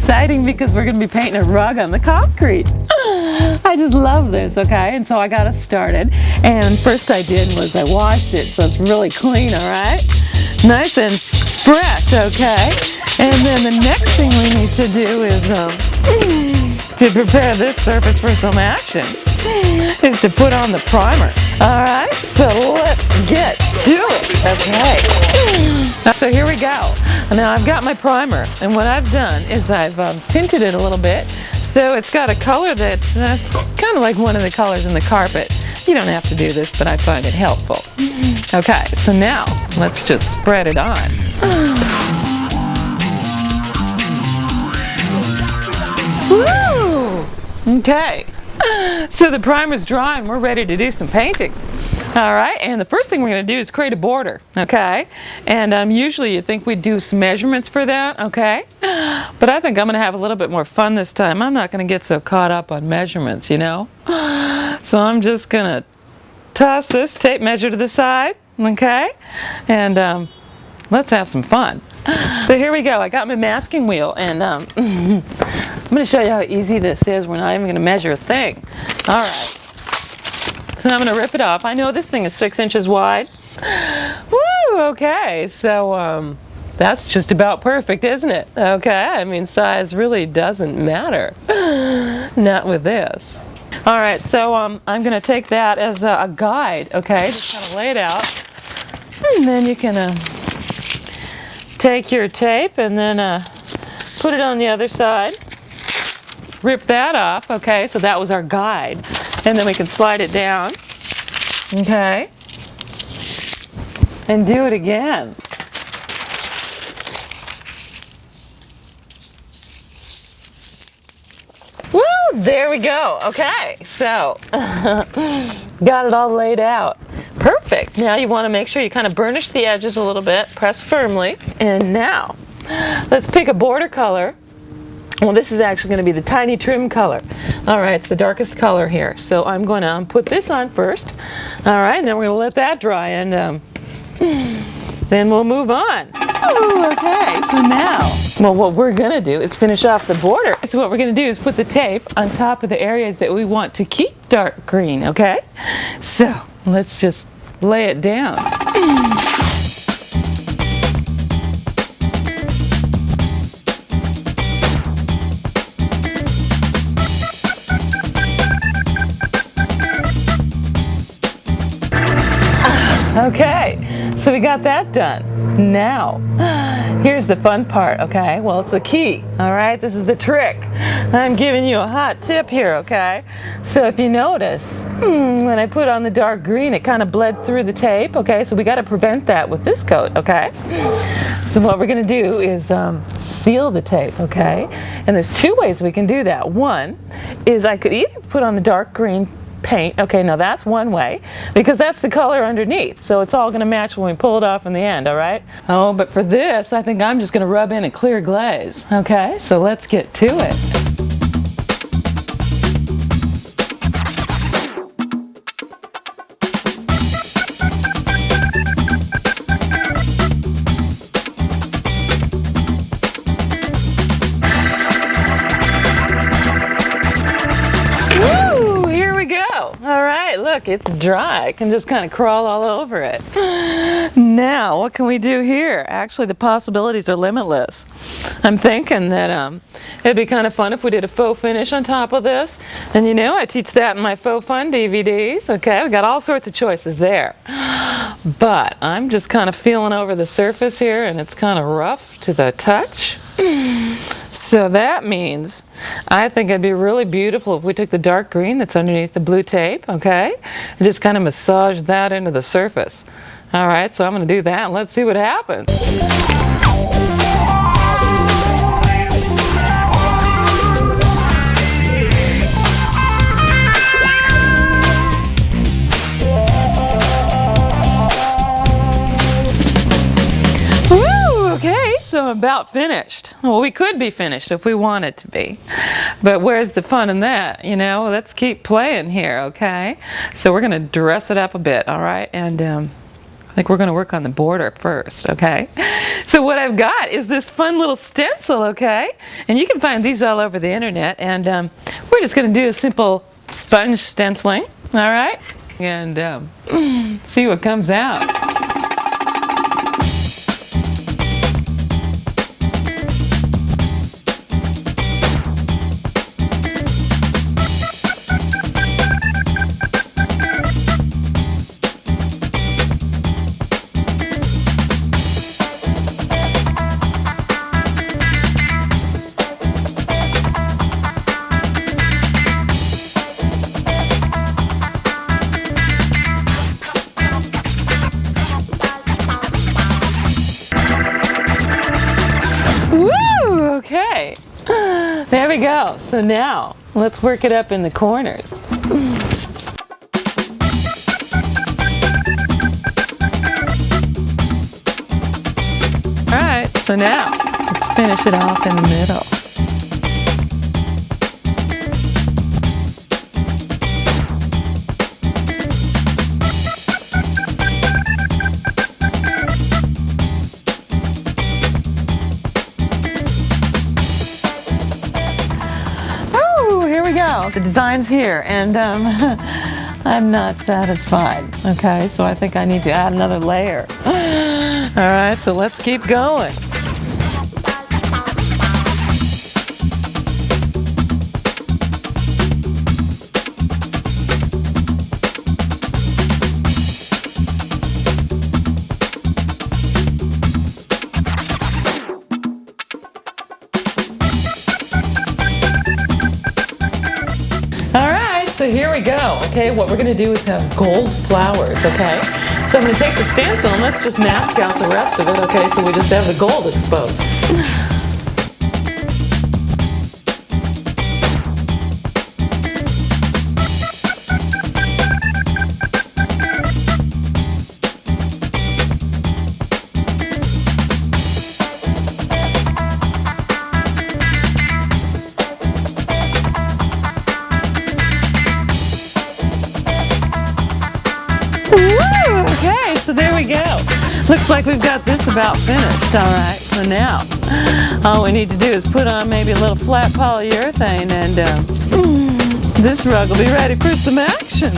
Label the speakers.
Speaker 1: exciting because we're going to be painting a rug on the concrete. I just love this, okay? And so I got us started. And first I did was I washed it so it's really clean, all right? Nice and fresh, okay? And then the next thing we need to do is to prepare this surface for some action is to put on the primer. All right, so let's get to it, okay? So here we go. Now I've got my primer, and what I've done is I've tinted it a little bit, so it's got a color that's kind of like one of the colors in the carpet. You don't have to do this, but I find it helpful. Okay, so now let's just spread it on. Woo! Okay, so the primer's dry and we're ready to do some painting. All right, and the first thing we're going to do is create a border, okay? And usually you'd think we'd do some measurements for that, okay? But I think I'm going to have a little bit more fun this time. I'm not going to get so caught up on measurements, you know? So I'm just going to toss this tape measure to the side, okay? And let's have some fun. So here we go. I got my masking wheel, and I'm going to show you how easy this is. We're not even going to measure a thing. All right. So I'm going to rip it off. I know this thing is 6 inches wide. Woo, okay. So that's just about perfect, isn't it? Okay. I mean, size really doesn't matter. Not with this. All right. So I'm going to take that as a guide, okay? Just kind of lay it out. And then you can take your tape and then put it on the other side. Rip that off, okay? So that was our guide. And then we can slide it down, okay? And do it again. Woo! There we go. Okay, so got it all laid out. Perfect. Now you want to make sure you kind of burnish the edges a little bit, press firmly. And now, let's pick a border color. Well, this is actually going to be the tiny trim color. All right, it's the darkest color here. So I'm going to put this on first. All right, and then we're going to let that dry, and then we'll move on. Ooh, okay, so now, well, what we're going to do is finish off the border. So what we're going to do is put the tape on top of the areas that we want to keep dark green, okay? So let's just lay it down. Okay, so we got that done. Now, here's the fun part, okay? Well, it's the key, all right? This is the trick. I'm giving you a hot tip here, okay? So if you notice, when I put on the dark green, it kind of bled through the tape, okay? So we got to prevent that with this coat, okay? So what we're going to do is seal the tape, okay? And there's 2 ways we can do that. One is I could either put on the dark green paint. Okay, now that's one way because that's the color underneath, so it's all going to match when we pull it off in the end, all right? Oh, but for this, I think I'm just going to rub in a clear glaze. Okay, so let's get to it. Look, it's dry. I can just kind of crawl all over it. Now, what can we do here? Actually, the possibilities are limitless. I'm thinking that it'd be kind of fun if we did a faux finish on top of this. And you know, I teach that in my Faux Fun DVDs. Okay, we got all sorts of choices there. But I'm just kind of feeling over the surface here, and it's kind of rough to the touch. So that means I think it'd be really beautiful if we took the dark green that's underneath the blue tape, okay, and just kind of massage that into the surface. All right, so I'm going to do that and let's see what happens. So I'm about finished. Well, we could be finished if we wanted to be. But where's the fun in that? You know, let's keep playing here, okay? So we're going to dress it up a bit, all right? And I think we're going to work on the border first, okay? So what I've got is this fun little stencil, okay? And you can find these all over the internet, and we're just going to do a simple sponge stenciling, all right? And see what comes out. Woo! Okay. There we go. So now, let's work it up in the corners. Alright, so now, let's finish it off in the middle. The design's here, and I'm not satisfied. Okay, so I think I need to add another layer. All right, so let's keep going. So here we go, okay? What we're gonna do is have gold flowers, okay? So I'm gonna take the stencil and let's just mask out the rest of it, okay? So we just have the gold exposed. Woo! Okay, so there we go. Looks like we've got this about finished. All right, so now all we need to do is put on maybe a little flat polyurethane, and this rug will be ready for some action.